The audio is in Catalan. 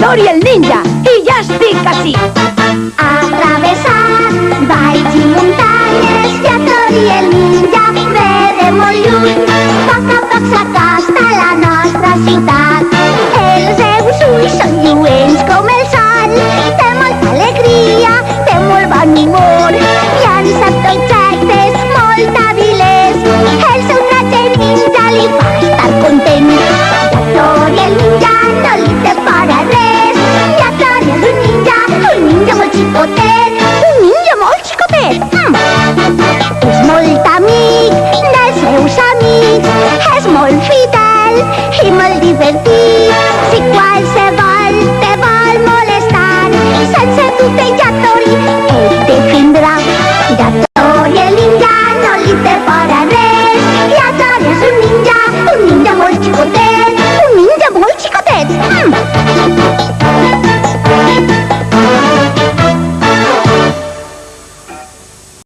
Tori el ninja, i ja estic ací. Atravessant valls i muntanyes, ja Tori el ninja ve de molt lluny. A poc s'acosta a la nostra ciutat. Els seus ulls són lluents com el sol. Té molta alegria, té molt bon humor. Llança objectes molt hàbils. El seu traje ninja li fa estar content. Ja Tori el ninja no li té por a res. Ja Tori és un ninja molt xicotet. Un ninja molt xicotet. És molt amic dels seus amics. És molt fidel i molt divertit. Si qualsevol